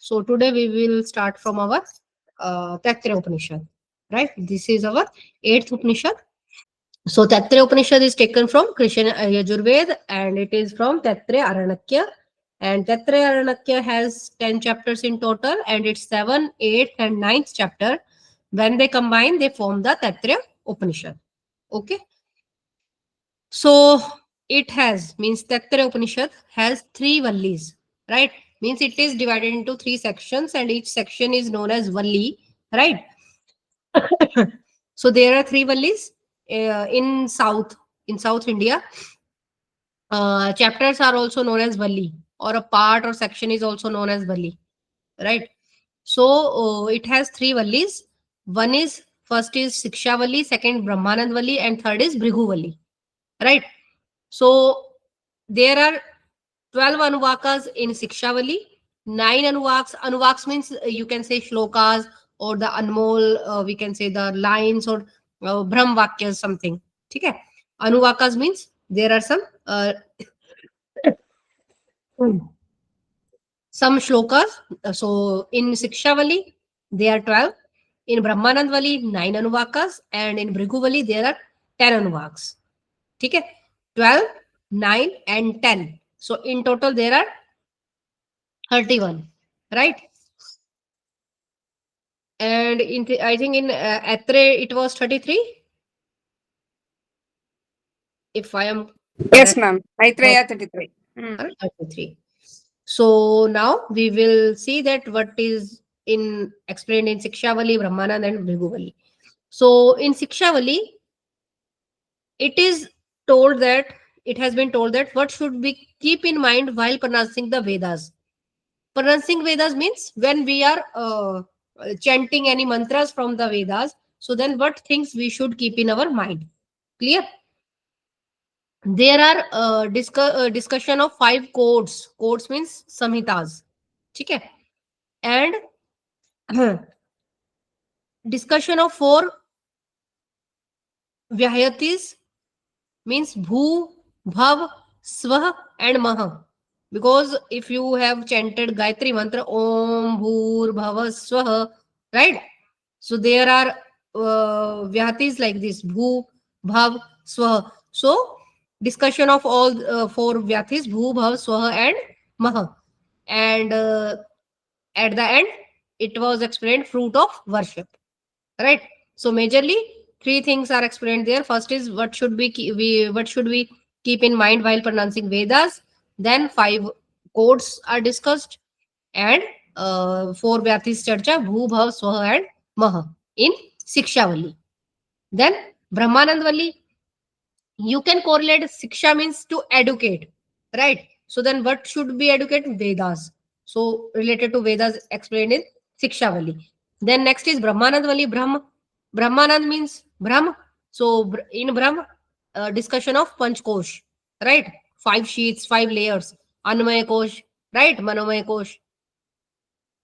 So today we will start from our Taittiriya Upanishad. Right? This is our 8th Upanishad. So Taittiriya Upanishad is taken from Krishna Yajurved and it is from Taittiriya Aranakya. And Taittiriya Aranakya has 10 chapters in total and it's 7, 8 and 9th chapter. When they combine, they form the Taittiriya Upanishad. Okay. So it has, means Taittiriya Upanishad has 3 vallis, right? Means it is divided into 3 sections and each section is known as valli, right? So there are 3 vallis in South India. Chapters are also known as valli, or a part or section is also known as valli, right? So it has 3 vallis. One is, first is Siksha valli, second Brahmanand valli, and third is Bhrigu valli, right? So there are 12 anuvakas in Sikshavali, 9 anuvaks. Anuvaks means you can say shlokas or the anmol, we can say the lines or Brahm Vakyas, something. Okay? Anuvakas means there are some shlokas. So in Sikshavali, there are 12. In Brahmanandvali, 9 anuvakas. And in Bhriguvali, there are 10 anuvaks. Okay? 12, 9 and 10. So in total, there are 31, right? And I think in Atre it was 33, if I am Yes, correct. ma'am. TAITRIYA 33. Correct, 33. So now we will see that what is in explained in Sikshavali, Brahmanand and Bhriguvali. So in Sikshavali, it is told that it has been told that what should we keep in mind while pronouncing the Vedas. Pronouncing Vedas means when we are chanting any mantras from the Vedas. So then what things we should keep in our mind? Clear? There are discussion of 5 codes. Codes means samhitas. Okay? And discussion of 4 vyayatis means bhu, bhav, swah and mah. Because if you have chanted Gayatri mantra Om Bhur Bhava Swah, right? So there are vyatis like this Bhu, Bhav, Swah. So discussion of all 4 vyatis Bhu, Bhav, Swah and Mah. And at the end, it was explained fruit of worship, right? So majorly 3 things are explained there. First is what should we keep in mind while pronouncing Vedas. Then 5 codes are discussed and 4 vyatis charcha Bhu, Bhav, Swah and Mah in Sikshavali. Then Brahmanandvali, you can correlate Siksha means to educate, right? So then what should be educate? Vedas. So related to Vedas explained in Sikshavali. Then next is Brahmanandvali, Brahma. Brahmanand means Brahma. So in Brahma, discussion of Panchkosh, right? 5 sheets, 5 layers. Anmaya Kosh, right? Manomaya Kosh.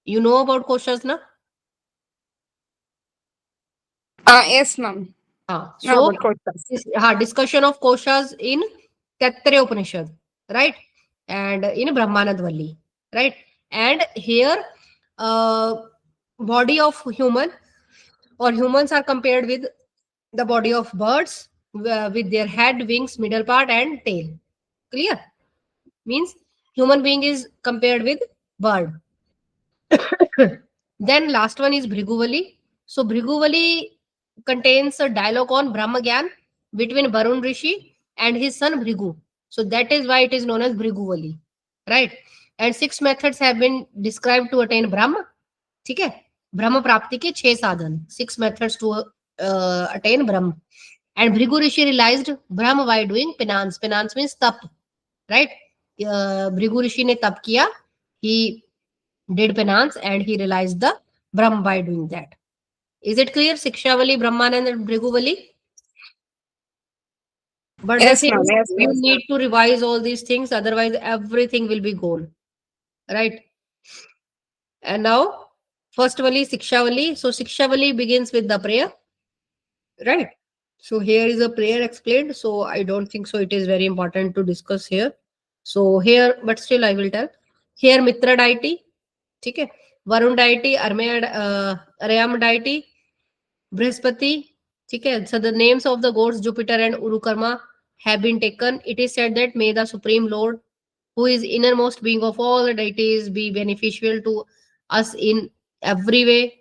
You know about koshas, na? Yes, ma'am. No, So about quotas. discussion of koshas in Taittiriya Upanishad, right? And in Brahmanadvalli, right? And here, uh, body of human or humans are compared with the body of birds with their head, wings, middle part, and tail. Clear? Means human being is compared with bird. Then last one is Bhriguvali. So Bhriguvali contains a dialogue on Brahmagyan between Varun Rishi and his son Bhrigu. So that is why it is known as Bhriguvali, right? And 6 methods have been described to attain Brahma. ठीक है, ब्रह्म प्राप्ति के 6 साधन, 6 methods to attain Brahma. And Bhrigu Rishi realized Brahma by doing penance. Penance means tap, right? Bhrigu Rishi ने तप किया. He did penance and he realized the Brahm by doing that. Is it clear? Sikshavali, Brahmanand, and Bhriguvali. But the Yes, thing ma'am. is, Yes, you yes. need to revise all these things, otherwise everything will be gone. Right? And now, first Vali, Sikshavali. So Sikshavali begins with the prayer. Right? So here is a prayer explained. So I don't think so it is very important to discuss here. So here, but still I will tell. Here Mitra deity. ठीक है. Varun deity, Aryam deity, Brihaspati. ठीक है. So the names of the gods Jupiter and Urukarma have been taken. It is said that may the Supreme Lord, who is innermost being of all the deities, be beneficial to us in every way.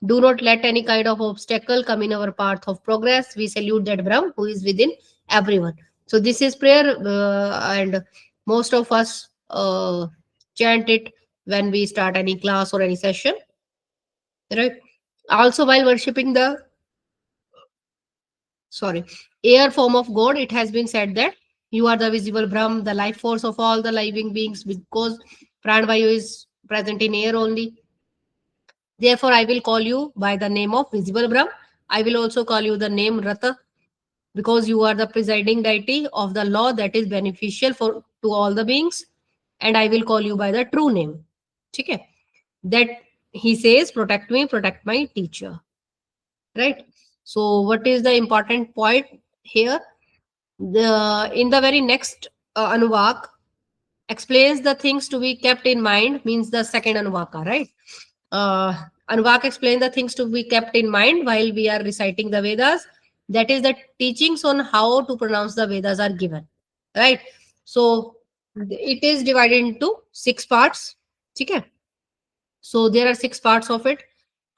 Do not let any kind of obstacle come in our path of progress. We salute that Brahm who is within everyone. So this is prayer, and most of us chant it when we start any class or any session, right? Also, while worshipping the sorry air form of God, it has been said that you are the visible Brahm, the life force of all the living beings, because pranavayu is present in air only. Therefore, I will call you by the name of visible Brahm. I will also call you the name Rata, because you are the presiding deity of the law that is beneficial for to all the beings. And I will call you by the true name. Okay? That he says, protect me, protect my teacher. Right? So, what is the important point here? In the very next Anuvak explains the things to be kept in mind, means the second Anuvaka, right? uh, Anuvak explains the things to be kept in mind while we are reciting the Vedas. That is, the teachings on how to pronounce the Vedas are given, right? So it is divided into 6 parts. Okay? So there are 6 parts of it.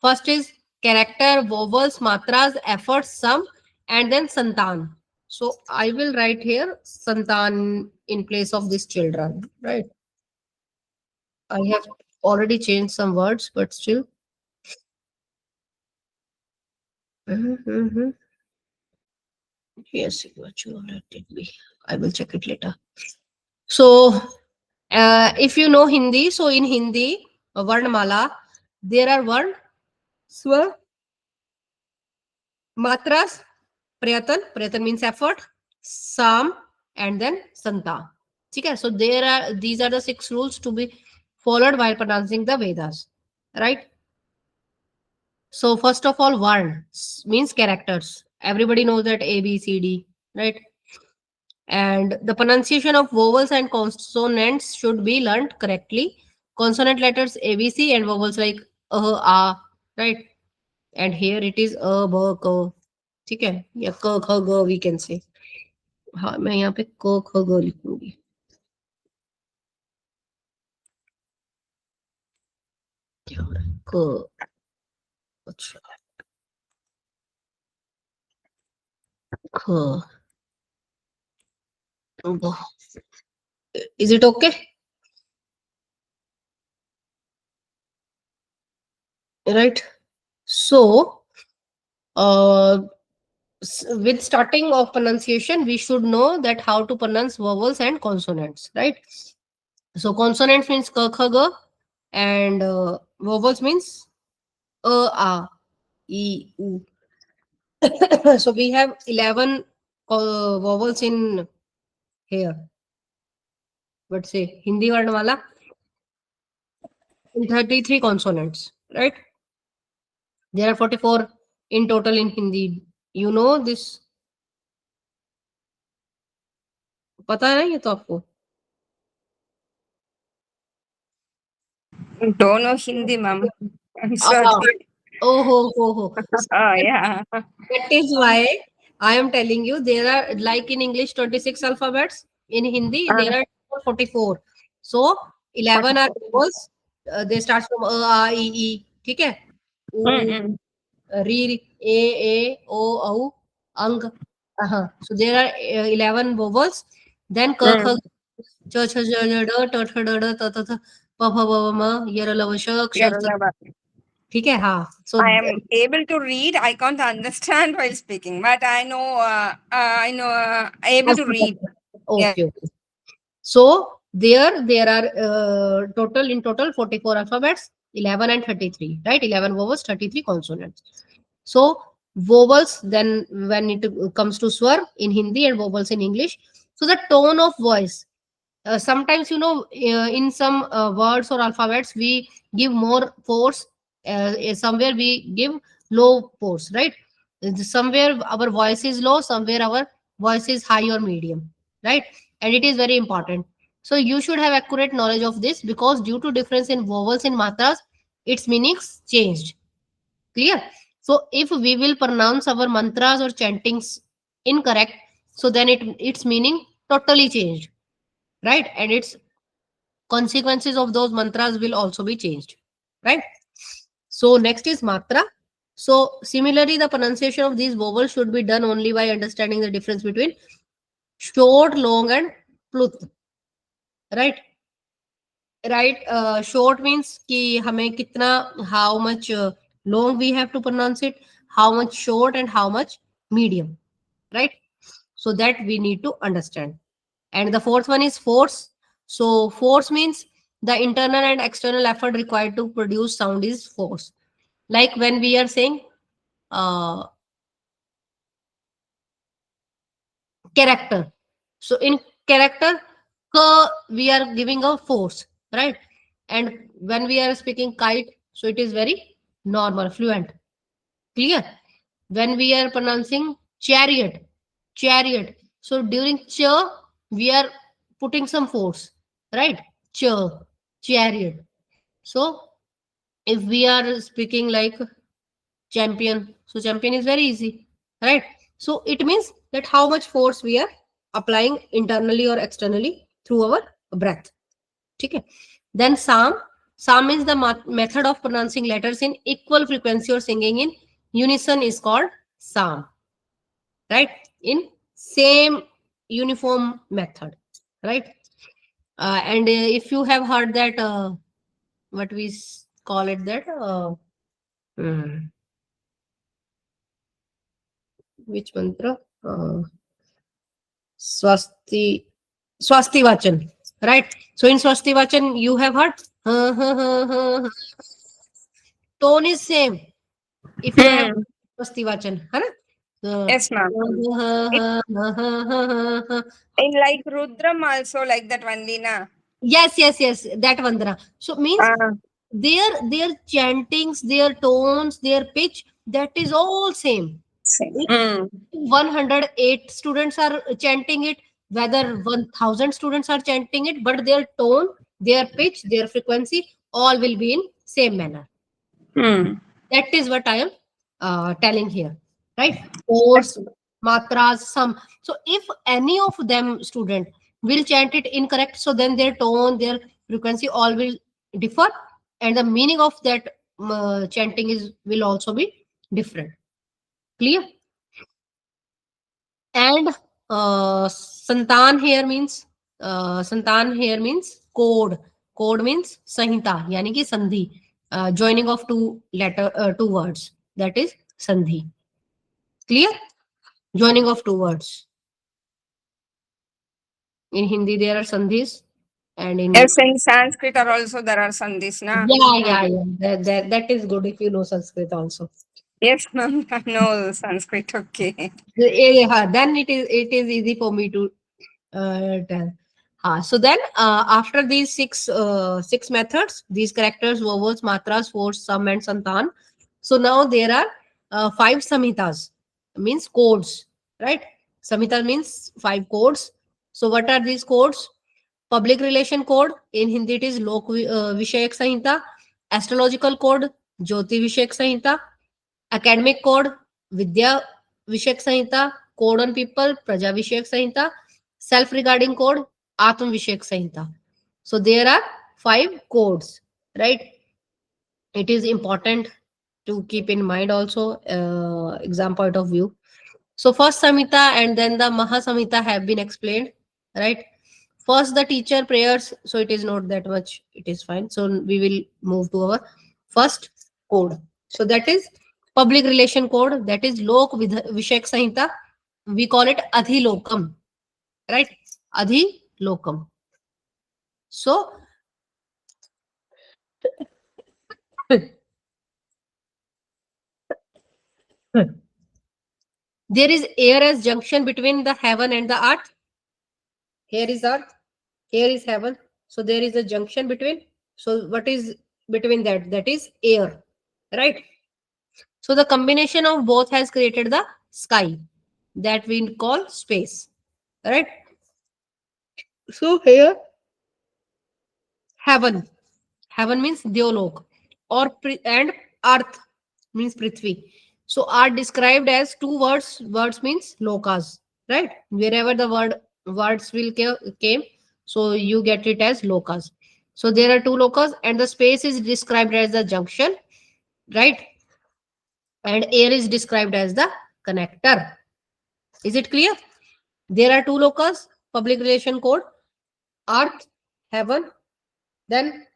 First is character, vowels, matras, efforts, sum, and then santan. So I will write here santan in place of this children, right? I have already changed some words, but still. Mhm. Yes, virtual, let it be. I will check it later. So, if you know Hindi, so in Hindi, Varnamala, there are Varn, Swa, Matras, Prayatan means effort, Sam, and then Santa. Okay, so these are the 6 rules to be followed while pronouncing the Vedas, right? So, first of all, Varn means characters. Everybody knows that A, B, C, D, right? And the pronunciation of vowels and consonants should be learned correctly. Consonant letters ABC and vowels like right? And here it is b k, ठीक है, या क ख ग we can say. हाँ, मैं यहाँ पे क ख ग लिखूंगी. क्या हो रहा है? क, अच्छा, ख, ग. Is it okay? Right? So, uh, with starting of pronunciation, we should know that how to pronounce vowels and consonants, right? So consonants means ka, kha, ga, and vowels means a, e, u. So we have 11 vowels in here. But say Hindi Varnamala, and 33 consonants, right? There are 44 in total in Hindi. You know this? पता है ना ये तो आपको? Don't know Hindi, ma'am. I'm sorry. Ah, oh. Oh, yeah. That is why I am telling you there are, like in English 26 alphabets, in Hindi Uh, there are 44. So 11 are vowels. They start from a, e, e. ठीक है? U, mm-mm. ri, a, o, au, ang. So there are 11 vowels. Then ka, kha, Mm. cha, cha, ja, ja, da, ta, tha, da, da, ta, ta, tha, pa, pha, ba, ba, ma, yara, lava, sha, Yeah, kshar, ta. remember. ठीक है? हाँ. So I am able to read. I can't understand while speaking, but I know. I know. Able to read. Yeah. okay. So there are total 44 alphabets, 11 and 33, right? 11 vowels, 33 consonants. So vowels, then when it comes to swar in Hindi and vowels in English. So the tone of voice. Sometimes in some words or alphabets we give more force. Somewhere we give low force, right? Somewhere our voice is low, somewhere our voice is high or medium, right? And it is very important. So you should have accurate knowledge of this, because due to difference in vowels and matras, its meanings changed. Clear? So if we will pronounce our mantras or chantings incorrect, so then its meaning totally changed, right? And its consequences of those mantras will also be changed, right? So next is matra. So similarly, the pronunciation of these vowels should be done only by understanding the difference between short, long, and pluth, right? Right. Short means कि हमें कितना, how much long we have to pronounce it, how much short and how much medium, right? So that we need to understand. And the fourth one is force. So force means the internal and external effort required to produce sound is force. Like when we are saying uh, character. So in character, we are giving a force, right? And when we are speaking kite, so it is very normal, fluent, clear. When we are pronouncing chariot, chariot. So during ch, we are putting some force, right? Ch, chariot. So if we are speaking like champion, so champion is very easy, right? So it means that how much force we are applying internally or externally through our breath. Okay. Then psalm. Psalm is the method of pronouncing letters in equal frequency or singing in unison is called psalm, right? In same uniform method, right? And if you have heard that what we call it that hmm, which mantra, swasti swasti vachan, right? So in swasti vachan you have heard tone is same. If you have Hmm. swasti vachan, है ना? Uh, Yes, ma'am. It, in like Rudram also like that only, na? yes, yes, yes, that Vandana. So means Ah, their chantings, their tones, their pitch, that is all same. same. If Hmm. 108 students are chanting it, whether 1000 students are chanting it, but their tone, their pitch, their frequency, all will be in same manner. Hmm. That is what I am telling here, right? Course, matras, some. So if any of them student will chant it incorrect, so then their tone, their frequency, all will differ, and the meaning of that chanting is will also be different. Clear? And santan here means code. Code means संहिता, यानी कि संधि, joining of two words, that is sandhi. Clear? Joining of two words. In Hindi there are sandhis, and in Yes, in Sanskrit are also there are sandhis, na? yeah. That is good if you know Sanskrit also. Yes, ma'am. I know Sanskrit. Okay. Then it is easy for me to tell. So then after these six methods, these characters, vowels, matras, force, sum, and santan. So now there are five samhitas, means codes, right? Samhita means five codes. So what are these codes? Public relation code, in Hindi it is Lok Vishayak Sanhita. Astrological code, Jyoti Vishayak Sanhita. Academic code, Vidya Vishayak Sanhita. Code on people, Praja Vishayak Sanhita. Self regarding code, Atma Vishayak Sanhita. So there are five codes, right? It is important to keep in mind also, exam point of view. So first Samhita and then the Mahasamhita have been explained, right? First the teacher prayers, so it is not that much, it is fine. So we will move to our first code. So that is public relation code, that is Vishayak Sanhita. We call it Adhilokam, right? Adhilokam. So there is air as junction between the heaven and the earth. Here is earth, here is heaven. So there is a junction between. So what is between that? That is air, right? So the combination of both has created the sky that we call space, right? So here heaven. Heaven means Deolok, or and earth means Prithvi. So are described as two words. Words means lokas, right? Wherever the words will came, so you get it as lokas. So there are two lokas, and the space is described as the junction, right? And air is described as the connector. Is it clear? There are two lokas. Public relation code: earth, heaven. Then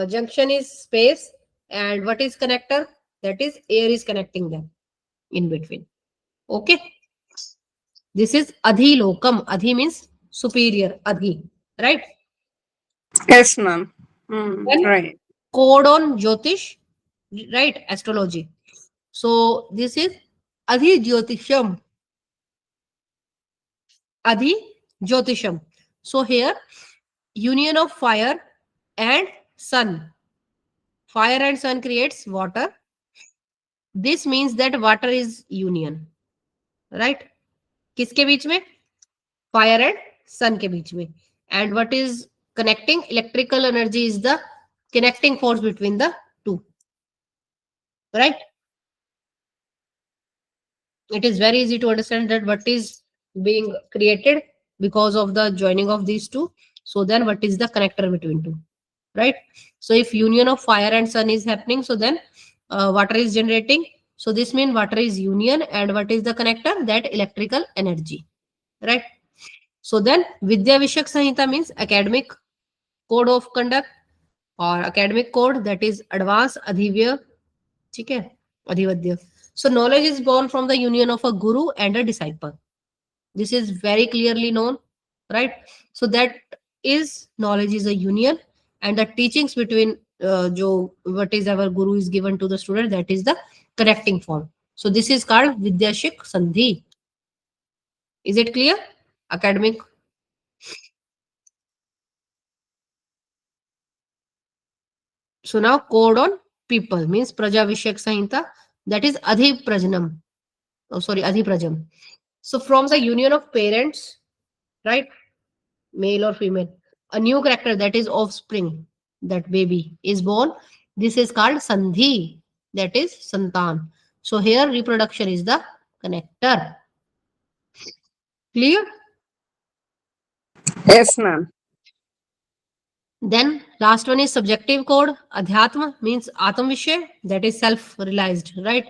junction is space, and what is connector? That is air is connecting them in between. Okay. This is adhilokam. Adhi means superior. Adhi. Right. Yes, ma'am. Mm, Then right. code on Jyotish. Right. Astrology. So this is Adhi Jyotisham. Adhi Jyotisham. So here union of fire and sun. Fire and sun creates water. This means that water is union. Right. किसके बीच में? Fire and सन के बीच में. And what is connecting? Electrical energy is the connecting force between the two, right? It is very easy to understand that what is being created because of the joining of these two. So then what is the connector between two, right? So if union of fire and sun is happening, so then water is generating. So this means water is union, and what is the connector? That electrical energy, right? So then Vidya Vishak Sanhita means academic code of conduct or academic code, that is advanced adhivya. ठीक है, adhivadya. So knowledge is born from the union of a guru and a disciple. This is very clearly known, right? So that is knowledge is a union, and the teachings between jo what is our guru is given to the student, that is the connecting form. So this is called Vidyashik Sandhi. Is it clear? Academic. So now code on people means Praja Vishyak Sanhita, that is Adhi Prajanam. Oh, sorry, Adhi Prajam. So from the union of parents, right, male or female, a new character, that is offspring, that baby is born. This is called Sandhi, that is Santan. So here reproduction is the connector. Clear? Yes, ma'am. Then last one is subjective code. Adhyatma means Atam Vishay, that is self-realized, right?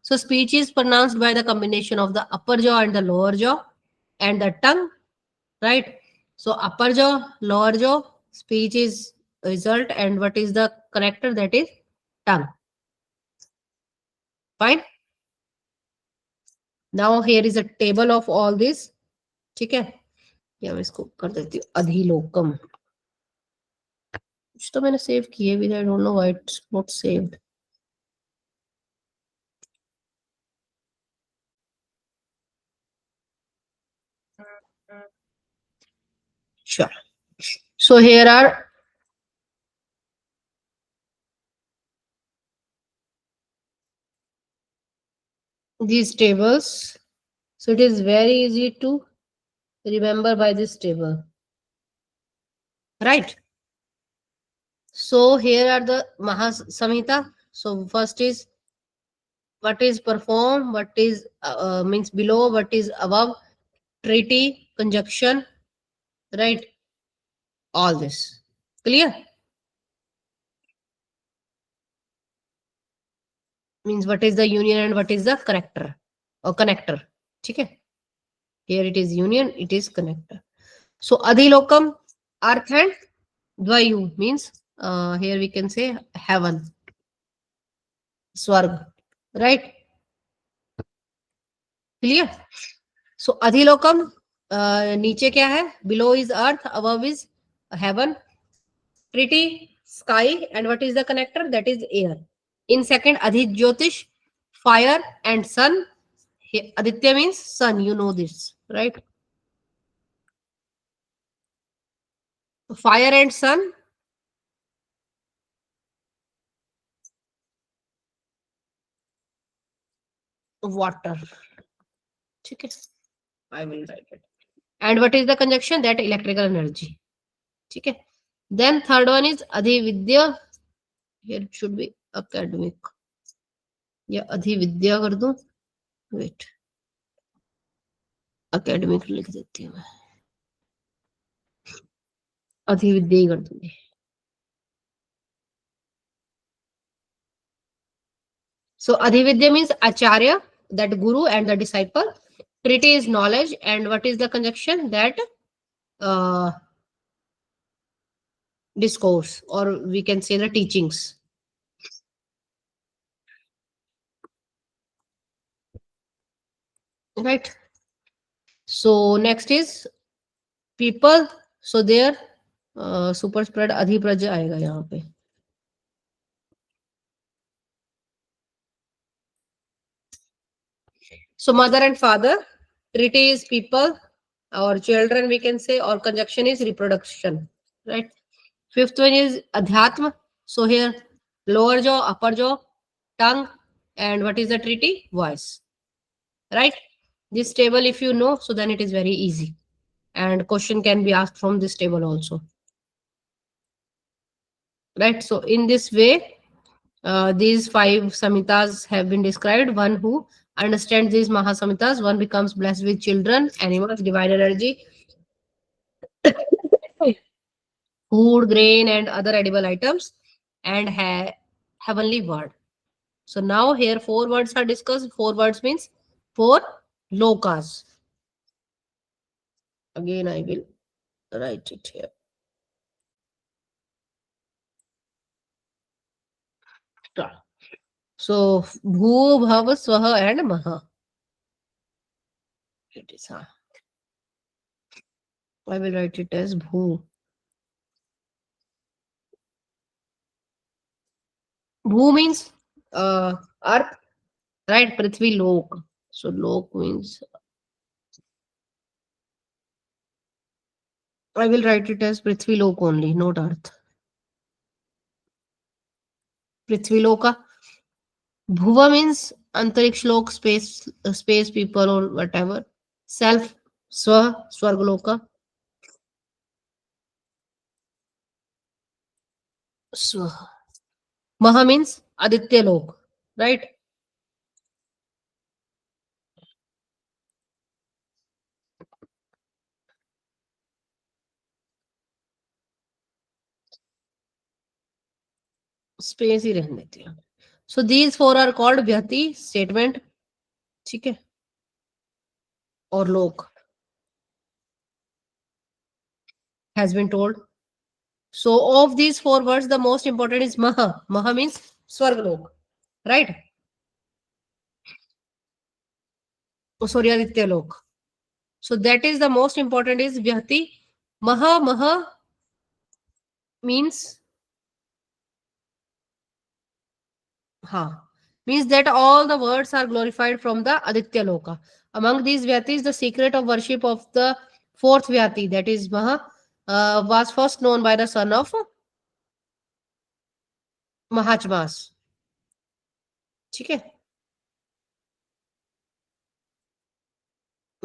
So speech is pronounced by the combination of the upper jaw and the lower jaw and the tongue, right? So upper jaw, lower jaw, speech is result, and what is the connector? That is tongue. Fine. Now here is a table of all this. ठीक है, या मैं इसको कर देती हूँ अधिलोकम. कुछ तो मैंने सेव किए भी, I don't know why it's not saved. Sure. So here are these tables. So it is very easy to remember by this table, right? So here are the Mahasamhita. So first is what is perform, what is means below, what is above, treaty, conjunction, right? All this. Clear? Means what is the union and what is the connector or connector. Okay. Here it is union, it is connector. So adhilokam, earth and dvayu means here we can say heaven, swarg, right? Clear? So adhilokam, नीचे क्या है? Below is earth, above is heaven, pretty sky, and what is the connector? That is air. In second, adhit jyotish, fire and sun. Aditya means sun, you know this, right? Fire and sun, water. Okay, I will write it. And what is the conjunction? That electrical energy. Okay. Then third one is Adhividya. Here it should be academic. या अधिविद्या कर दूं. Wait, academic लिख देती हूँ मैं. अधिविद्या ही कर दूंगी. So Adhividya means Acharya, that guru and the disciple. Triti is knowledge, and what is the conjunction? That uh, discourse, or we can say the teachings. Right. So next is people. So there super spread अधिप्रज आएगा यहाँ पे. So mother and father. Triti is people or children, we can say, or conjunction is reproduction. Right. Fifth one is adhyatma. So here lower jaw, upper jaw, tongue, and what is the treaty? Voice. Right. This table, if you know, so then it is very easy. And question can be asked from this table also. Right. So in this way, these 5 samitas have been described. One who understands these mahasamitas, one becomes blessed with children, animals, divine energy, food, grain, and other edible items, and heavenly word. So now here 4 words are discussed. 4 words means 4 lokas. Again, I will write it here. So bhu, bhav, swaha, and maha. It is I will write it as bhu. Bhu means earth, right? Prithvi lok. So lok means I will write it as Prithvi lok only, not earth. Prithvi loka. Bhuva means antariksh lok, space people or whatever. Self, swa, swargaloka. Swa. Maha means Aditya lok, right? Space ही रहने देती हूँ. So these 4 are called vyati statement. ठीक है. और lok has been told. So of these 4 words, the most important is maha. Maha means swargalok, right? Oh, sorry, Aditya lok. So that is the most important is vyati. Maha means means that all the words are glorified from the Aditya Loka. Among these Vyatis, the secret of worship of the 4th Vyati, that is Maha, was first known by the son of Mahachmas. ठीक है.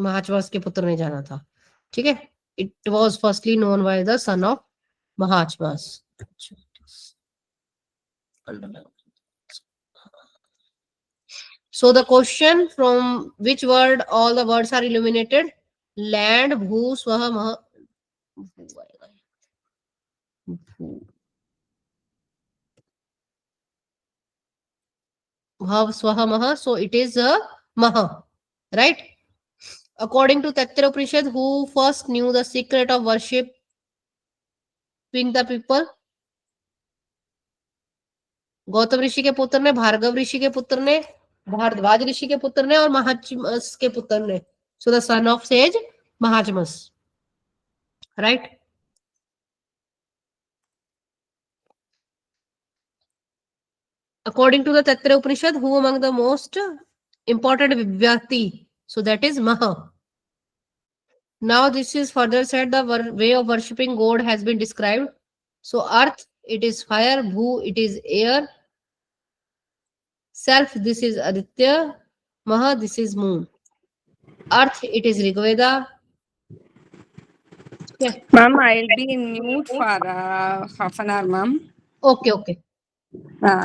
महाचमास के पुत्र ने जाना था. ठीक है. It was firstly known by the son of Mahachmas. So the question, from which word all the words are illuminated? Land, bhu, swaha, maha. Bhav, swaha, maha. So it is a maha, right? According to Taittiriya Upanishad, who first knew the secret of worshiping the people? Gautam ऋषि के पुत्र ने, भार्गव ऋषि के पुत्र ने, भारद्वाज ऋषि के पुत्र ने और महाचमस के पुत्र ने. So the son of sage Mahachamas, right? According to the Taittiriya Upanishad, who among the most important Vyati? So that is Maha. Now this is further said, the way of worshipping God has been described. So earth, it is fire. Bhu, it is air. Self, this is Aditya. Maha, this is moon. Earth, it is Rigveda. Okay. Ma'am, I'll be in mute for half an hour, ma'am. Okay, okay.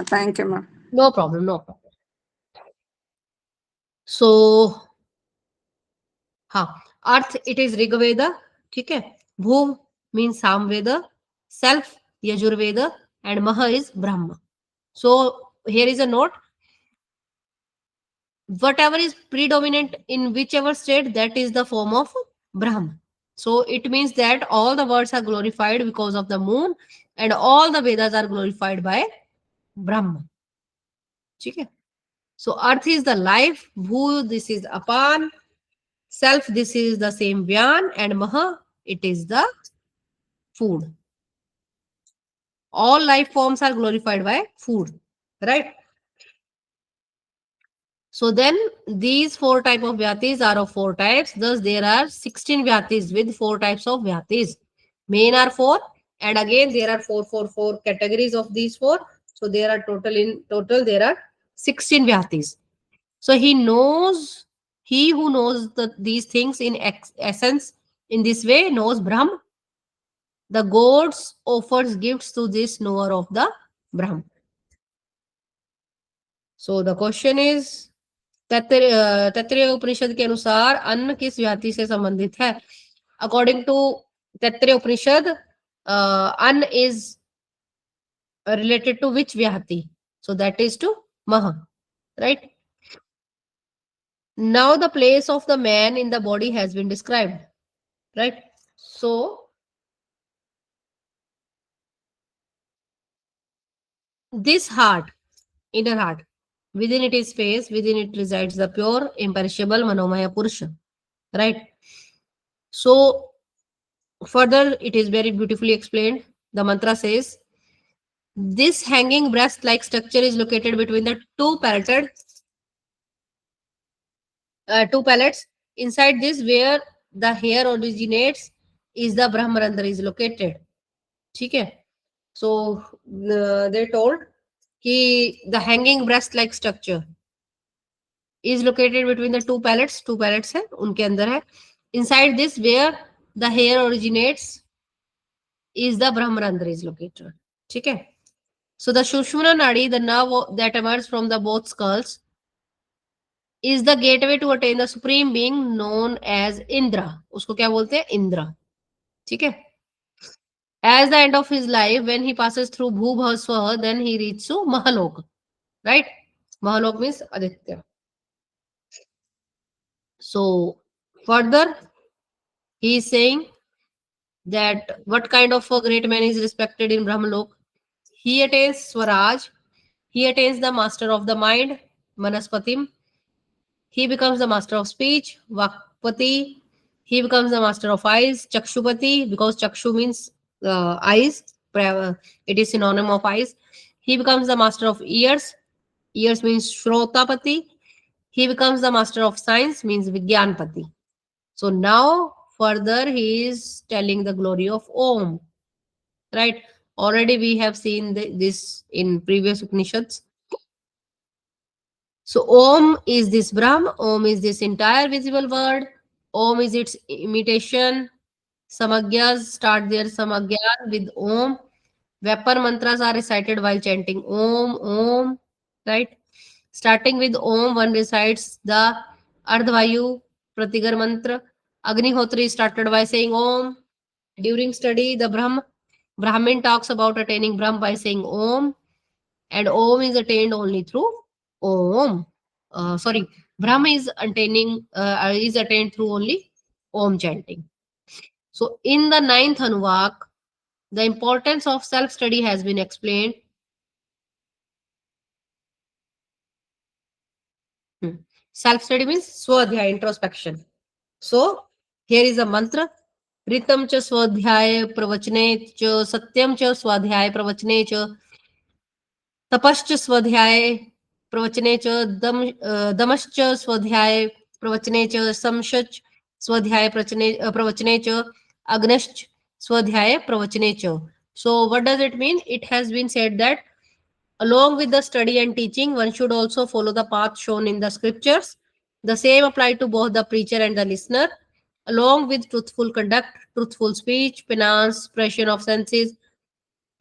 Thank you, ma'am. No problem, no problem. So, हाँ, earth it is Rigveda, ठीक है. भू means Samaveda, self Yajurveda, and मह is Brahma. So here is a note: whatever is predominant in whichever state, that is the form of Brahma. So it means that all the words are glorified because of the moon, and all the Vedas are glorified by Brahma. ठीक है. So earth is the life, bhu this is apan, self this is the same vyan, and maha it is the food. All life forms are glorified by food, right? So then these four type of vyatis are of four types. Thus there are 16 vyatis with four types of vyatis. Main are four, and again there are four categories of these four. So there are total there are 16 vyatis. So he who knows these things in essence in this way knows Brahm. The gods offers gifts to this knower of the Brahm. So the question is, Taittiriya उपनिषद के अनुसार अन्न किस व्याति से संबंधित है? According to Taittiriya उपनिषद, अन्न is related to which vyati? So that is to Maha, right? Now the place of the man in the body has been described, right? So this heart, inner heart, within it is space, within it resides the pure, imperishable Manomaya Purusha, right? So further, it is very beautifully explained. The mantra says, this hanging breast-like structure is located between the two pellets. Inside this, where the hair originates, is the Brahmarandra is located. ठीक है. So they told कि the hanging breast-like structure is located between the two pellets. Two pellets है, उनके अंदर है. Inside this, where the hair originates, is the Brahmarandra is located. ठीक है. So the Shushmana Nadi, the nerve that emerges from the both skulls, is the gateway to attain the supreme being known as Indra. उसको क्या बोलते हैं? Indra. ठीक है. As the end of his life, when he passes through Bhu Bhav Swaha, then he reaches to Mahalok. Right? Mahalok means Aditya. So further, he is saying that what kind of a great man is respected in Brahmalok? He attains Swaraj. He attains the master of the mind, Manaspatim. He becomes the master of speech, Vakpati. He becomes the master of eyes, Chakshupati, because Chakshu means eyes. It is synonym of eyes. He becomes the master of ears. Ears means Shrotapati. He becomes the master of science, means Vigyanpati. So now further he is telling the glory of Om. Right? Already we have seen this in previous Upanishads. So Om is this Brahm, Om is this entire visible world, Om is its imitation. Samagyas start their Samagyan with Om. Weapon mantras are recited while chanting Om, Om, right? Starting with Om, one recites the Ardhvayu Pratigar mantra. Agnihotri started by saying Om. During study, the Brahmin talks about attaining Brahm by saying Om, and Om is attained only through Om. Sorry, Brahma is attained through only Om chanting. So in the ninth Anuvak, the importance of self-study has been explained. Self-study means Swadhyaya, introspection. So here is a mantra. Ritam cha swadhyaya pravachne cha satyam cha swadhyaya pravachne cha तपश्च स्वाध्याय प्रवचने च दमश्च स्वाध्याय प्रवचने च समशच स्वाध्याय प्रवचने च अग्नश्च स्वाध्याय प्रवचने च. So what does it mean? It has been said that along with the study and teaching, one should also follow the path shown in the scriptures. The same apply to both the preacher and the listener. along with truthful conduct, truthful speech, penance, pressure of senses,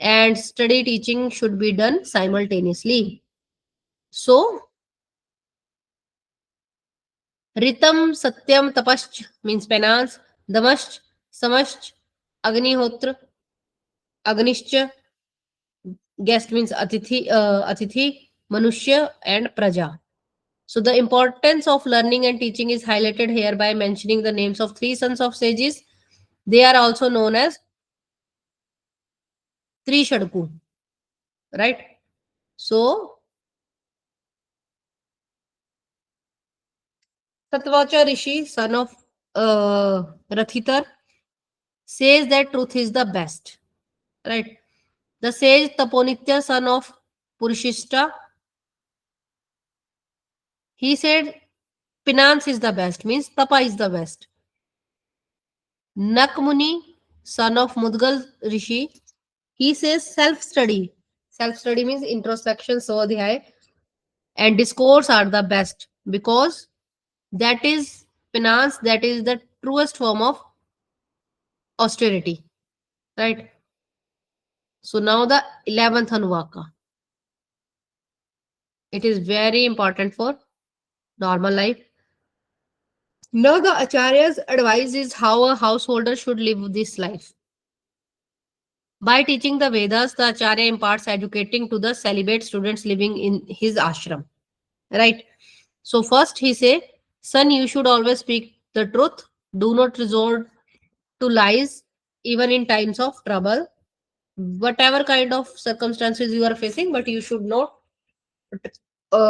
and study teaching should be done simultaneously. So, Ritam Satyam Tapasch means penance, Damash, Samash, Agnihotra, Agnishcha, guest means Atithi, Manushya, and Praja. So, the importance of learning and teaching is highlighted here by mentioning the names of three sons of sages. They are also known as Trishadku, right? So, Satvacha Rishi, son of Rathitar, says that truth is the best, right? The sage Taponitya, son of Purushishta, he said Pinance is the best, means Tapa is the best. Nakmuni, son of Mudgal Rishi, he says self study. Self study means introspection, Swadhyay, and discourse are the best because that is finance, that is the truest form of austerity, right? So now the 11th Anuvaka. It is very important for normal life. Now the Acharya's advice is how a householder should live this life. By teaching the Vedas, the Acharya imparts educating to the celibate students living in his ashram. Right? So first he say, son, you should always speak the truth. Do not resort to lies even in times of trouble. Whatever kind of circumstances you are facing, but you should not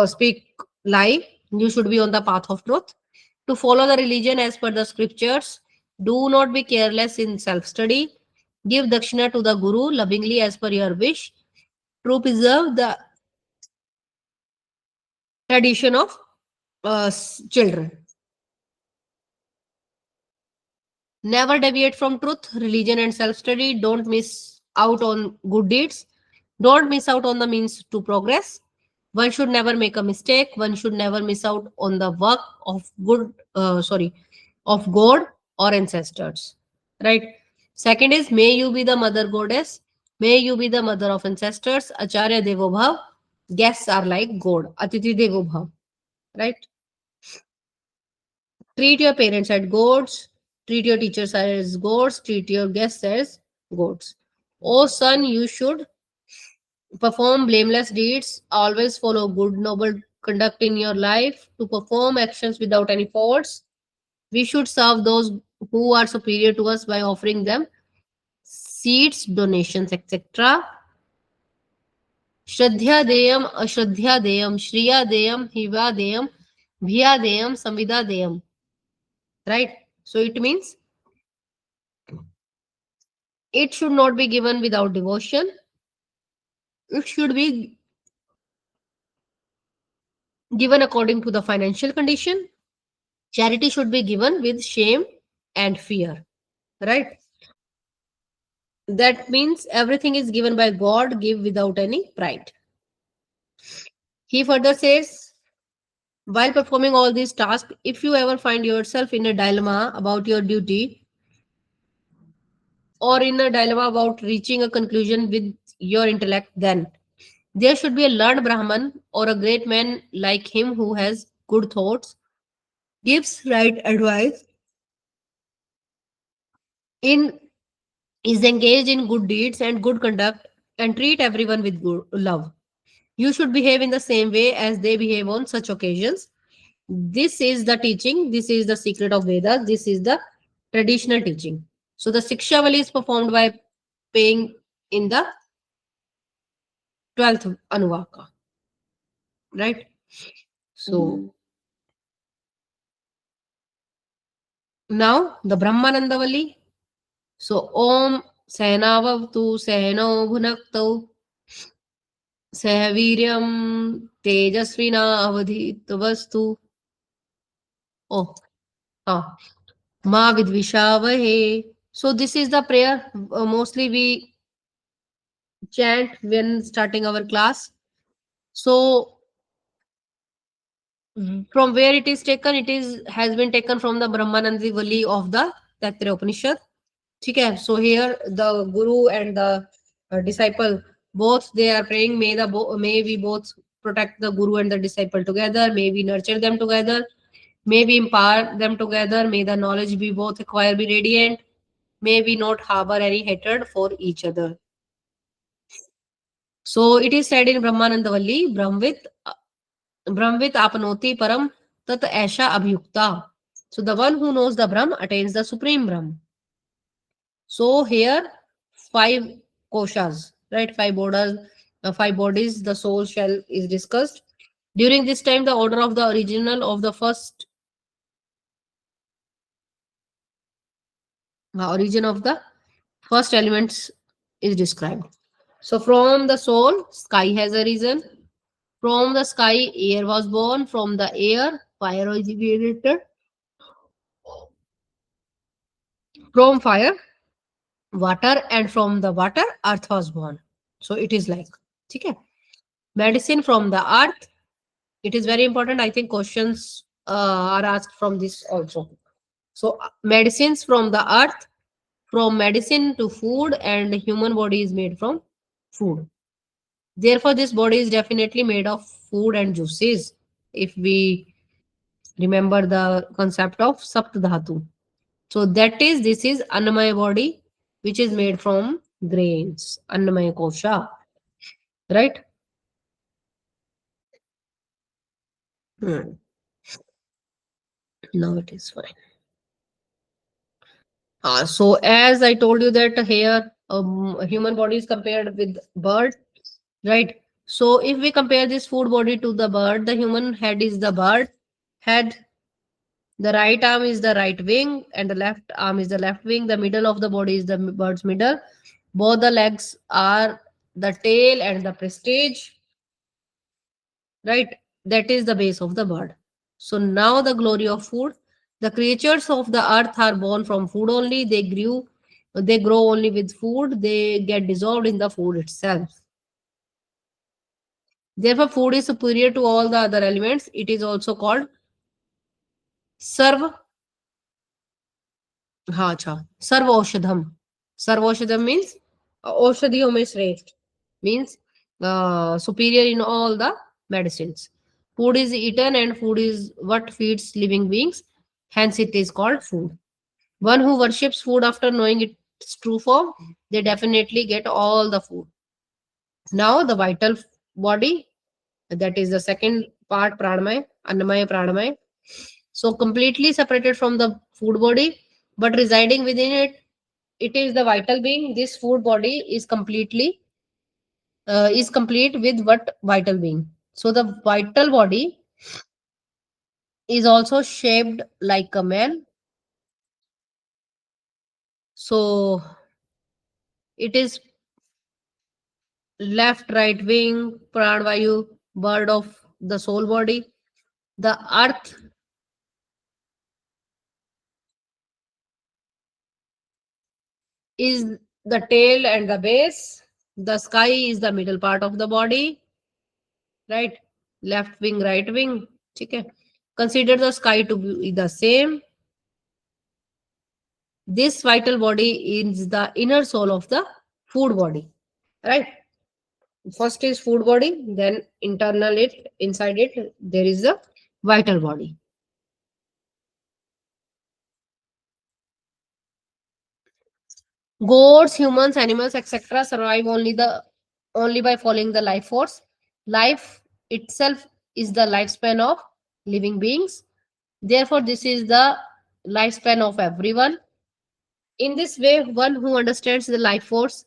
speak lie. You should be on the path of truth. To follow the religion as per the scriptures. Do not be careless in self-study. Give dakshina to the guru lovingly as per your wish. To preserve the tradition of children. Never deviate from truth, religion, and self study. Don't miss out on good deeds. Don't miss out on the means to progress. One should never make a mistake. One should never miss out on the work of of God or ancestors. Right. Second is, may you be the mother goddess. May you be the mother of ancestors. Acharya Devo Bhav. Guests are like God. Atiti Devo Bhav. Right. Treat your parents as gods. Treat your teachers as gods. Treat your guests as gods. O son, you should perform blameless deeds. Always follow good, noble conduct in your life. To perform actions without any faults. We should serve those who are superior to us by offering them seeds, donations, etc. Shraddhya deyam, ashraddhya deyam, shriya deyam, hiva deyam, bhiya deyam, samvida deyam. Right? So it means it should not be given without devotion. It should be given according to the financial condition. Charity should be given with shame and fear. Right? That means everything is given by God, give without any pride. He further says, while performing all these tasks, if you ever find yourself in a dilemma about your duty or in a dilemma about reaching a conclusion with your intellect, then there should be a learned Brahman or a great man like him who has good thoughts, gives right advice, in is engaged in good deeds and good conduct, and treat everyone with good love. You should behave in the same way as they behave on such occasions. This is the teaching. This is the secret of Vedas. This is the traditional teaching. So the Sikshavali is performed by paying in the 12th Anuvaka. Right? So now the Brahmanandavali. So Om Sehnavavtu Sehno Bhunaktau Sehviryam Tejasvina Avadhitavastu. Oh, ah. Ma Vidvishavahe. So this is the prayer. Mostly we chant when starting our class. So From where it is taken? It is has been taken from the Brahmanandi Vali of the Taittiriya Upanishad. Okay, so here the guru and the disciple, both they are praying, may may we both protect the guru and the disciple together, may we nurture them together, may we empower them together, may the knowledge be both acquire be radiant, may we not harbor any hatred for each other. So it is said in Brahmananda Valli, Brahmvit apnoti param tat aisha abhyukta. So the one who knows the Brahm attains the supreme Brahm. So here five koshas, right? Five bodies, the soul shell is discussed. During this time, the order of the original of the first origin of the first elements is described. So from the soul, sky has arisen. From the sky, air was born. From the air, fire was created. From fire, water, and from the water, earth was born. So it is like, okay. Medicine from the earth. It is very important. I think questions are asked from this also. So medicines from the earth, from medicine to food, and human body is made from food. Therefore, this body is definitely made of food and juices. If we remember the concept of Saptadhatu. So that is, this is Annamaya body, which is made from grains. Annamaya kosha. Right? Hmm. Now it is fine. So as I told you that here, human body is compared with bird, right? So if we compare this food body to the bird, the human head is the bird head, the right arm is the right wing, and the left arm is the left wing. The middle of the body is the bird's middle. Both the legs are the tail and the prestige, right? That is the base of the bird. So now the glory of food. The creatures of the earth are born from food only. They grow only with food. They get dissolved in the food itself. Therefore, food is superior to all the other elements. It is also called sarv. हाँ अच्छा सर्व औषधम. Sarv aushadam means aushadhiyo mein shrestha, means superior in all the medicines. Food is eaten and food is what feeds living beings. Hence it is called food. One who worships food after knowing its true form, they definitely get all the food. Now the vital body, that is the second part, pranamaya, annamaya pranamaya. So completely separated from the food body, but residing within it, it is the vital being. This food body is complete with what vital being. So the vital body is also shaped like a man. So it is left, right wing, pranvayu, bird of the soul body. The earth is the tail and the base. The sky is the middle part of the body, right? Left wing, right wing. Okay. Consider the sky to be the same. This vital body is the inner soul of the food body, right? First is food body, then internal it, inside it, there is the vital body. Goats, humans, animals, etc. survive only by following the life force. Life itself is the lifespan of living beings. Therefore, this is the lifespan of everyone. In this way, one who understands the life force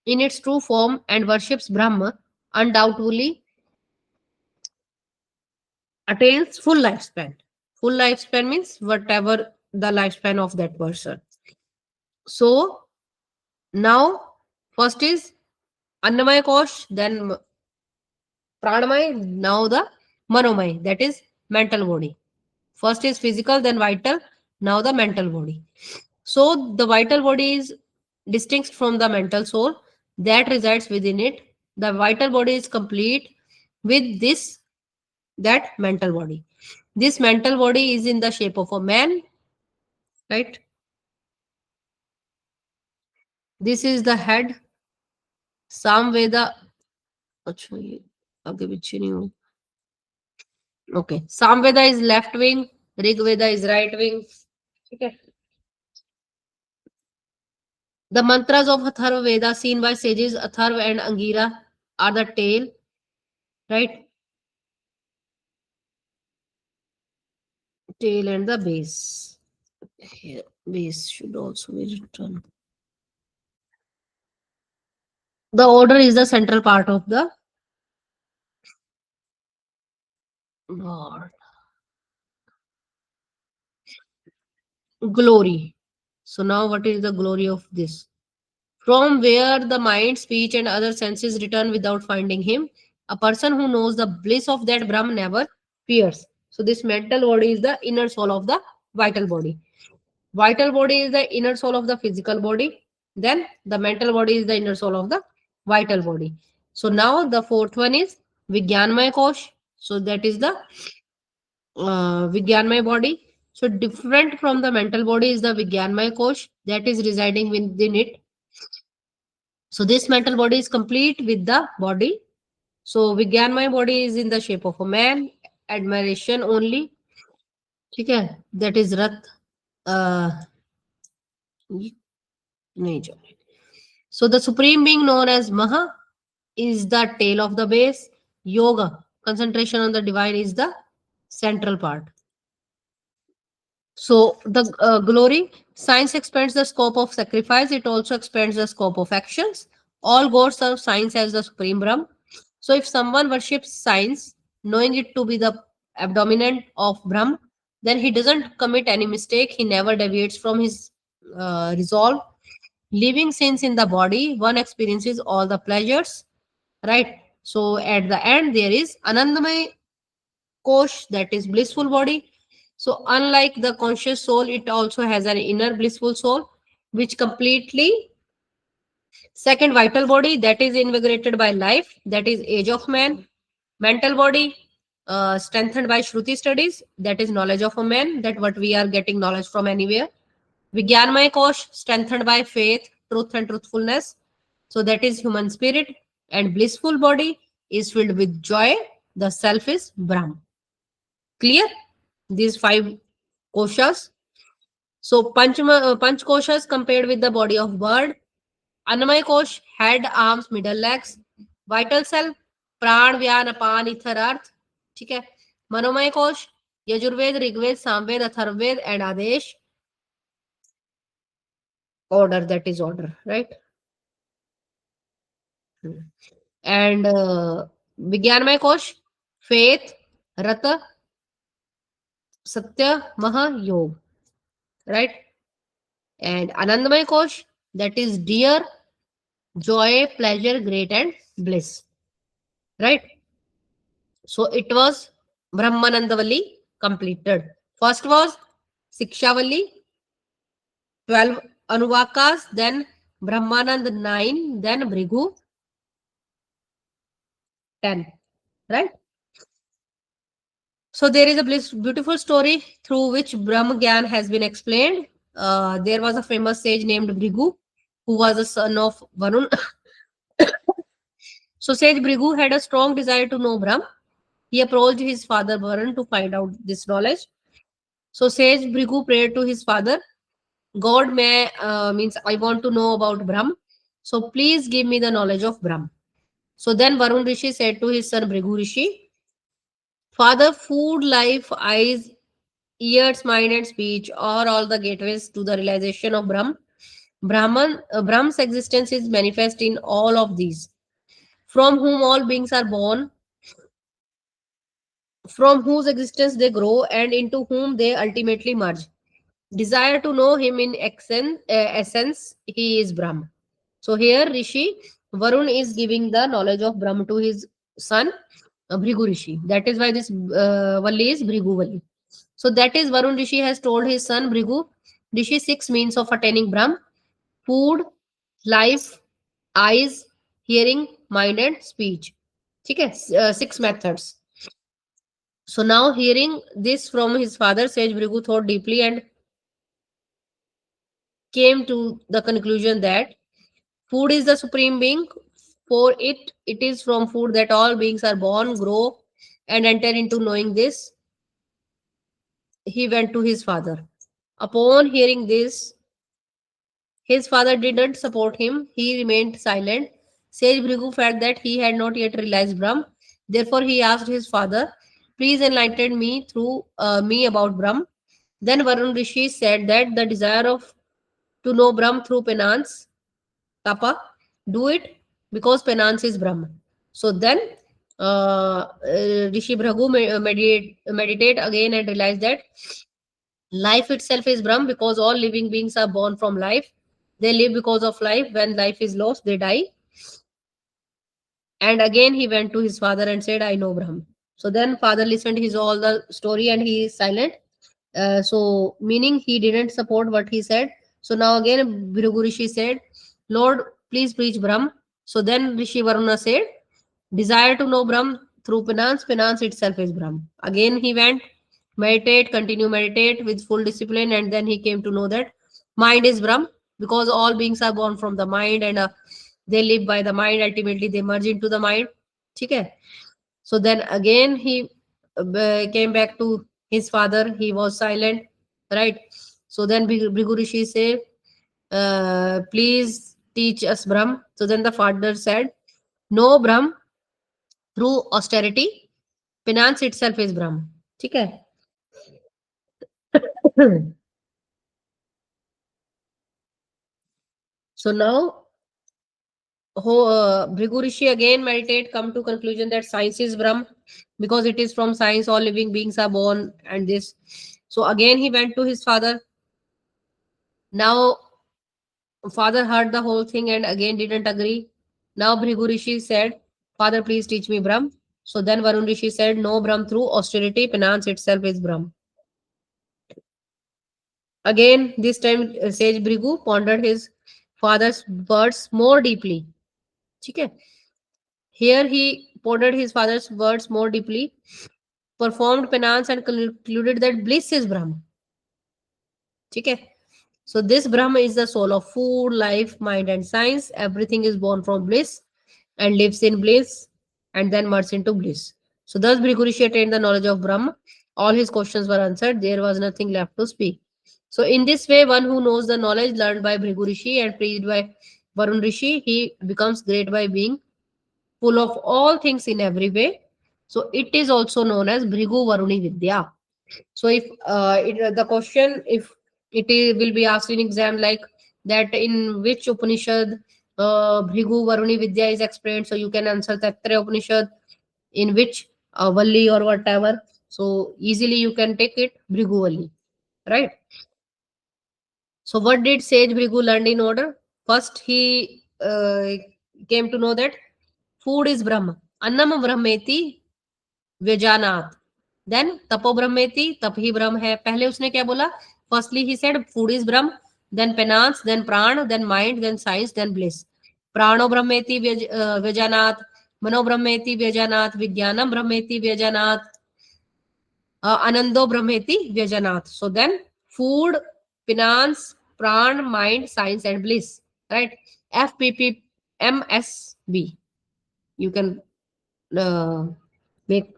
in its true form and worships Brahma undoubtedly attains full lifespan. Full lifespan means whatever the lifespan of that person. So now, first is Annamaya Kosh, then Pranamaya, now the Manomaya, that is mental body. First is physical, then vital, now the mental body. So the vital body is distinct from the mental soul that resides within it. The vital body is complete with this that mental body. This mental body is in the shape of a man, right? This is the head. Samveda. अच्छा ये आगे पीछे नहीं हो. Okay. Samveda is left wing. Rigveda is right wing. Okay. The mantras of Atharva Veda seen by sages Atharva and Angira are the tail, right? Tail and the base. Here, base should also be written. The order is the central part of the God. Glory. So now what is the glory of this? From where the mind, speech, and other senses return without finding him, a person who knows the bliss of that Brahm never fears. So this mental body is the inner soul of the vital body. Vital body is the inner soul of the physical body. Then the mental body is the inner soul of the vital body. So now the fourth one is Vigyanmaya Kosh. So that is the Vigyanmaya body. So different from the mental body is the Vigyanmaya Kosh that is residing within it. So this mental body is complete with the body. So Vigyanmaya body is in the shape of a man. Admiration only. ठीक है, that is रथ. नहीं चल. So the supreme being known as Maha is the tail of the base. Yoga, concentration on the divine, is the central part. So the glory, science expands the scope of sacrifice. It also expands the scope of actions. All gods serve science as the supreme Brahm. So if someone worships science, knowing it to be the abdominant of Brahm, then he doesn't commit any mistake. He never deviates from his resolve. Leaving sins in the body, one experiences all the pleasures, right? So at the end, there is Anandamay Kosh, that is blissful body. So unlike the conscious soul, it also has an inner blissful soul, which completely second vital body that is invigorated by life, that is age of man. Mental body strengthened by Shruti studies, that is knowledge of a man, that what we are getting knowledge from anywhere. Vigyanmaya Kosh strengthened by faith, truth and truthfulness, so that is human spirit. And blissful body is filled with joy, the self is Brahm. Clear? These five koshas. So Panch koshas compared with the body of bird. Annamaya kosh, head, arms, middle legs. Vital cell, प्राण व्यान अपान ether अर्थ. ठीक है. मनोमय कोश, Yajurveda, Rigveda, Samaveda, Atharvaveda and Adesh. Order, that is order, right? And विज्ञानमय कोश, faith, rata, satya, maha, yog, right? And Anandamay Kosh, that is dear, joy, pleasure, great, and bliss. Right? So it was Brahmanandavalli completed. First was Sikshavalli, 12 Anuvakas, then Brahmanand 9, then Bhrigu 10. Right? So there is a beautiful story through which Brahma Gyan has been explained. There was a famous sage named Bhrigu, who was the son of Varun. So sage Bhrigu had a strong desire to know Brahm. He approached his father Varun to find out this knowledge. So sage Bhrigu prayed to his father, God may means I want to know about Brahm. So please give me the knowledge of Brahm. So then Varun Rishi said to his son Bhrigu Rishi, Father, food, life, eyes, ears, mind, and speech are all the gateways to the realization of Brahm. Brahm's existence is manifest in all of these, from whom all beings are born, from whose existence they grow, and into whom they ultimately merge. Desire to know him in essence, he is Brahm. So here Rishi Varun is giving the knowledge of Brahm to his son Bhrigu Rishi. That is why this Valli is Bhrigu Valli. So that is Varun Rishi has told his son Bhrigu Rishi six means of attaining Brahm: food, life, eyes, hearing, mind and speech. ठीक है, six methods. So now hearing this from his father, Sage Bhrigu thought deeply and came to the conclusion that food is the supreme being. For it is from food that all beings are born, grow, and enter into knowing this. He went to his father. Upon hearing this, his father didn't support him. He remained silent. Sage Bhrigu felt that he had not yet realized Brahm. Therefore, he asked his father, "Please enlighten me through me about Brahm." Then Varun Rishi said that the desire of to know Brahm through penance, tapa, do it because penance is Brahma. So then Rishi Bhrigu meditate again and realize that life itself is Brahm because all living beings are born from life. They live because of life. When life is lost, they die. And again he went to his father and said, I know Brahm. So then father listened his all the story and he is silent. So meaning he didn't support what he said. So now again Bhrigu Rishi said, Lord, please preach Brahm. So then Rishi Varuna said, desire to know Brahm through penance, penance itself is Brahm. Again he went, meditate, continue meditate with full discipline, and then he came to know that mind is Brahm because all beings are born from the mind and they live by the mind. Ultimately, they merge into the mind. Okay. So then again he came back to his father. He was silent, right? So then Bhrigu Rishi say, please teach us Brahm. So then the father said, no Brahm through austerity. Finance itself is Brahm. Okay. So now Bhrigu Rishi again meditate, come to conclusion that science is Brahm because it is from science all living beings are born and this. So again he went to his father. Now father heard the whole thing and again didn't agree. Now Bhrigu Rishi said, Father, please teach me Brahm. So then Varun Rishi said, no Brahm through austerity, penance itself is Brahm. Again, this time sage Bhrigu pondered his father's words more deeply. Okay. Here he pondered his father's words more deeply, performed penance and concluded that bliss is Brahma. Okay. So this Brahma is the soul of food, life, mind and science. Everything is born from bliss and lives in bliss and then merges into bliss. So thus Bhrigu Rishi attained the knowledge of Brahma. All his questions were answered. There was nothing left to speak. So in this way, one who knows the knowledge learned by Bhrigu Rishi and preached by Varun Rishi, he becomes great by being full of all things in every way. So it is also known as Bhrigu Varuni Vidya. So if the question, if will be asked in exam like that, in which Upanishad Bhrigu Varuni Vidya is explained, so you can answer Taittiriya Upanishad, in which Valli or whatever. So easily you can take it Bhrigu Valli, right? So what did Sage Bhrigu learn in order? First, he came to know that food is Brahma. Annam Brahmeti व्यजानात then तपो ब्रह्मेति तप ही ब्रह्म है. पहले उसने क्या बोला? Firstly he said food is Brahma, then penance, then prana, then mind, then science, then bliss. प्राणो ब्रह्मेति व्यजानात, मनो ब्रह्मेति व्यजानात, विज्ञानम ब्रह्मेति व्यजानात, आनंदो ब्रह्मेति व्यजानात. So then food, finance, pran, mind, science and bliss, right? FPPMSB, you can make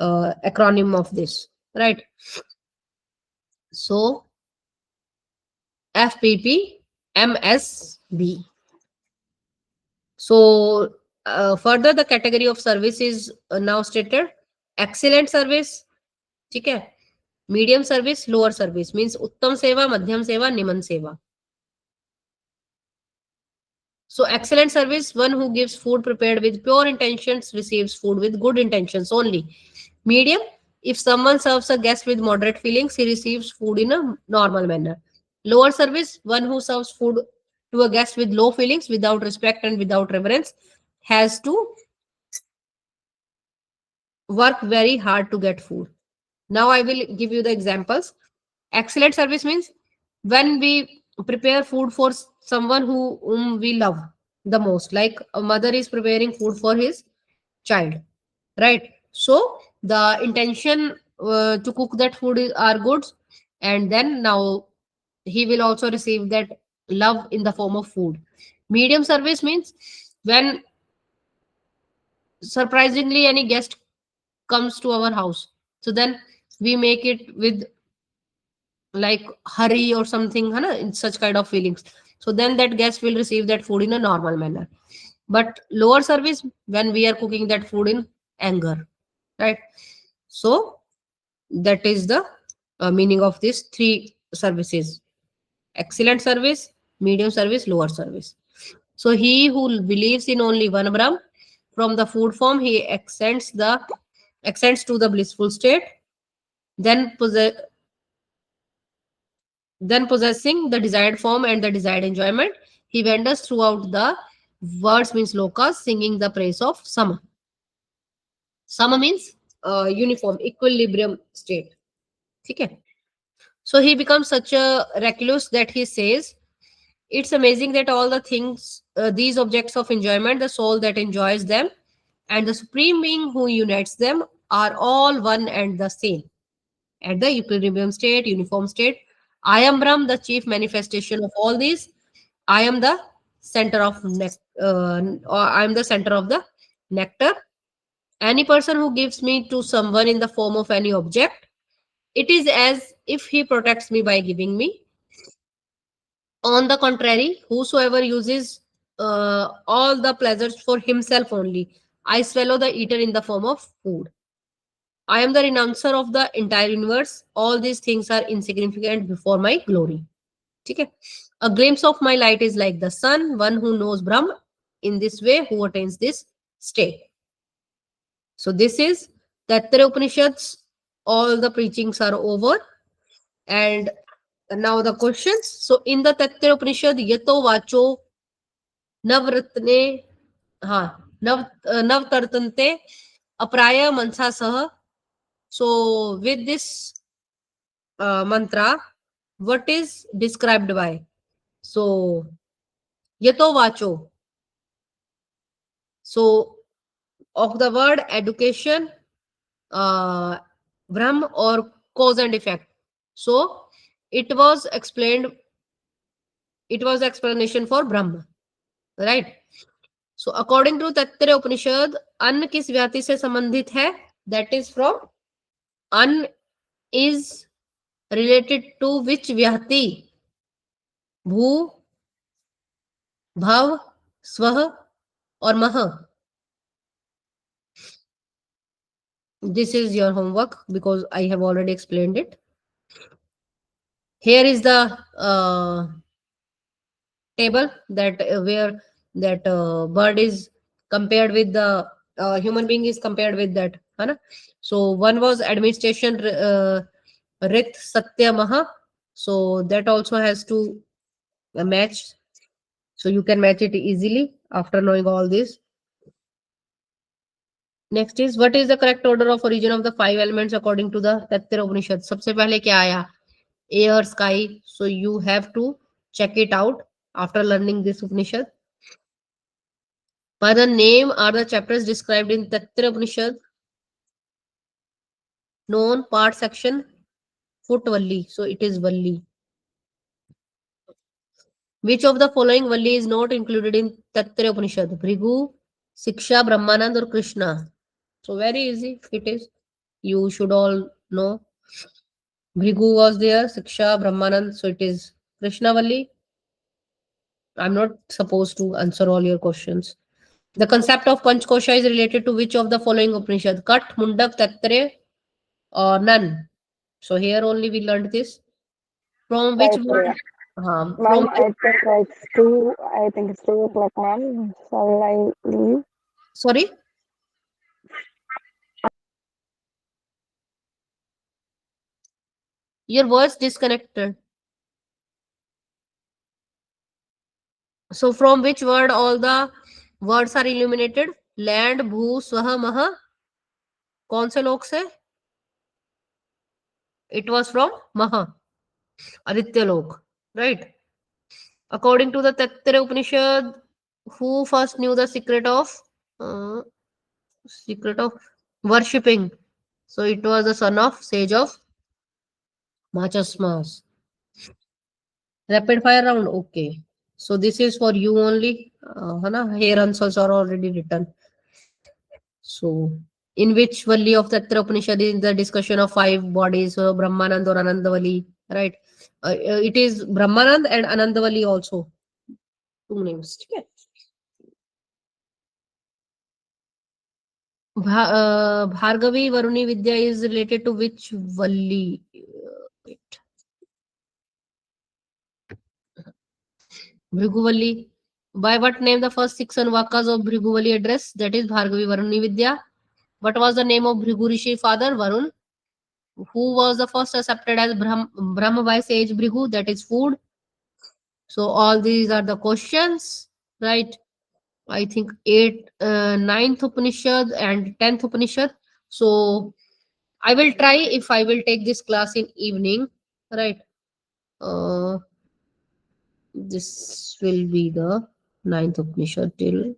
acronym of this, right? So FPPMSB. So further the category of service is now stated. Excellent service, ठीक है. Medium service, lower service means उत्तम सेवा, मध्यम सेवा, निम्न सेवा. So excellent service, one who gives food prepared with pure intentions receives food with good intentions only. Medium, if someone serves a guest with moderate feelings, he receives food in a normal manner. Lower service, one who serves food to a guest with low feelings, without respect and without reverence, has to work very hard to get food. Now I will give you the examples. Excellent service means when we prepare food for someone whom we love the most, like a mother is preparing food for his child, right? So the intention to cook that food are good, and then now he will also receive that love in the form of food. Medium service means when surprisingly any guest comes to our house, so then we make it with like hurry or something, है ना, in such kind of feelings. So then that guest will receive that food in a normal manner. But lower service, when we are cooking that food in anger, right? So that is the meaning of these three services: excellent service, medium service, lower service. So he who believes in only one Brahm, from the food form he ascends to the blissful state, then possessing the desired form and the desired enjoyment, he wanders throughout the words, means lokas, singing the praise of Sama. Sama means uniform, equilibrium state. Okay. So he becomes such a recluse that he says, it's amazing that all the things, these objects of enjoyment, the soul that enjoys them, and the supreme being who unites them are all one and the same. At the equilibrium state, uniform state, I am Brahm, the chief manifestation of all these. I am the center of or I am the center of the nectar. Any person who gives me to someone in the form of any object, it is as if he protects me by giving me. On the contrary, whosoever uses all the pleasures for himself only, I swallow the eater in the form of food. I am the renouncer of the entire universe. All these things are insignificant before my glory. Okay? A glimpse of my light is like the sun. One who knows Brahm in this way, who attains this state. So this is Taittiriya Upanishads. All the preachings are over. And now the questions. So in the Taittiriya Upanishad, Yato Vacho Navratne, हाँ, Navtartante Apraya Mansa Sah. So with this mantra, what is described by? So Yato Vacho. So of the word education, uh, Brahm or cause and effect. So it was explained, it was explanation for Brahma, right? So according to Taittiriya उपनिषद, अन्न किस व्याति से संबंधित है? That is from अन्न is related to which vyati? भू, भव, स्वह और मह. This is your homework because I have already explained it. Here is the table that where that bird is compared with the human being is compared with that, है ना? So one was administration rit satya maha, so that also has to match, so you can match it easily after knowing all this. Next is, what is the correct order of origin of the five elements according to the Taittiriya Upanishad? सबसे पहले क्या आया? Air, sky. So you have to check it out after learning this Upanishad. By the name are the chapters described in Taittiriya Upanishad. Known part section, foot Valli. So it is Valli. Which of the following Valli is not included in Taittiriya Upanishad? Bhrigu, Siksha, Brahmanand or Krishna? So very easy it is. You should all know. Bhrigu was there, Siksha, Brahmanand. So it is Krishna Valli. I'm not supposed to answer all your questions. The concept of Panchkosha is related to which of the following Upanishad? Kat, Mundak, Taittiriya or none? So here only we learned this. From which word? TAITRIYA. From Ma'am, I think it's two. I think it's 2 o'clock, ma'am. Shall I leave? sorry, your voice disconnected. So from which word all the words are illuminated? Land, bhu, swaha, maha. कौन से लोक से? It was from maha, aditya lok, right? According to the Taittiriya Upanishad, who first knew the uh, secret of worshipping? So it was the son of sage of Machasmas. Rapid fire round. Okay. So this is for you only. Here answers are already written. So in which Valli of Tatra Upanishad is the discussion of five bodies, Brahmanand or Anandavali, right? It is Brahmanand and Anandavali also. Two names. ठीक है? Bhargavi Varuni Vidya is related to which Valli? Wait. Bhriguvalli. By what name the first six Anvakas of Bhriguvalli address? That is Bhargavi Varuni Vidya. What was the name of Bhrigu Rishi father? Varun. Who was the first accepted as Brahma by sage Bhrigu? That is food. So all these are the questions, right? I think ninth Upanishad and 10th Upanishad. So I will try if I will take this class in evening, right? This will be the ninth Upanishad till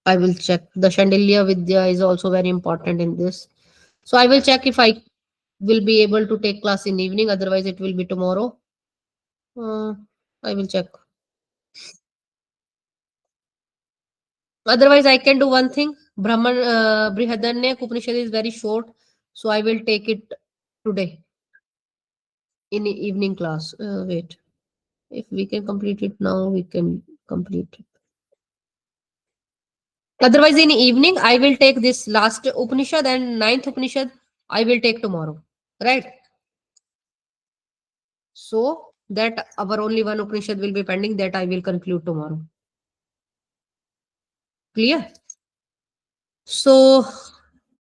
I will check. The Chandelier Vidya is also very important in this. So I will check if I will be able to take class in evening. Otherwise, it will be tomorrow. I will check. Otherwise, I can do one thing. Brahman Brihadanya Upanishad is very short, so I will take it today in the evening class. Wait, if we can complete it now, we can complete it. Otherwise, in the evening, I will take this last Upanishad and ninth Upanishad. I will take tomorrow, right? So that our only one Upanishad will be pending. That I will conclude tomorrow. Clear? So